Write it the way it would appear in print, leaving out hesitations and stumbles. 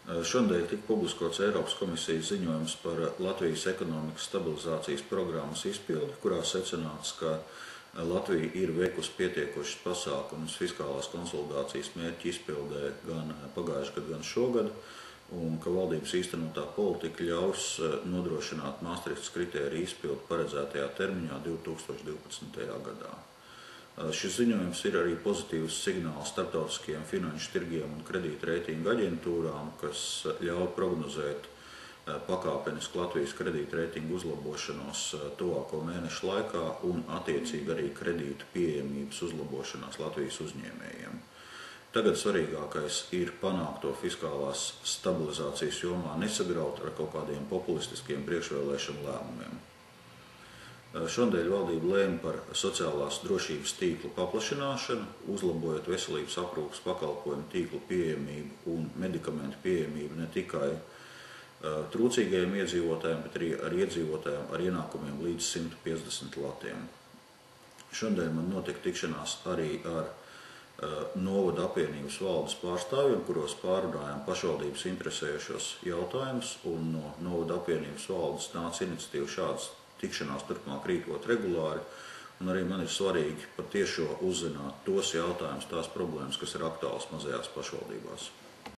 Šodien tika publiskots Eiropas komisijas ziņojums par Latvijas ekonomikas stabilizācijas programmas izpildi, kurā secināts, ka Latvija ir veikusi pietiekošas pasākumus fiskālās konsolidācijas mērķu izpildē gan pagājušajā gadā, gan šogad, un ka valdības īstenotā politika ļaus nodrošināt Maastrichtas kritēriju izpildi paredzētajā termiņā 2012. gadā. Šis ziņojums ir arī pozitīvs signāls starptautiskajiem finanšu tirgiem un kredītreitingu aģentūrām, kas ļauj prognozēt pakāpenisku Latvijas kredītreitingu uzlabošanos tuvāko mēnešu laikā un attiecīgi arī kredītu pieejamības uzlabošanās Latvijas uzņēmējiem. Tagad svarīgākais ir panākt to fiskālās stabilizācijas jomā nesagraut ar kaut kādiem populistiskiem priekšvēlēšanu lēmumiem. Šodien valdība lēma par sociālās drošības tīkla paplašināšanu, uzlabojot veselības aprūpes pakalpojumu tīklu pieejamību un medikamentu pieejamību ne tikai trūcīgajiem iedzīvotājiem, bet arī ar iedzīvotājiem ar ienākumiem līdz 150 latiem. Šodien man notika tikšanās arī ar novada apvienības valdes pārstāvjiem, kuros pārunājām pašvaldības interesējošos jautājumus, un no novada apvienības valdes nāca iniciatīva šādas tikšanās turpmāk rīkot regulāri, un arī man ir svarīgi patiešo uzzināt tos jautājumus, tās problēmas, kas ir aktuālas mazajās pašvaldībās.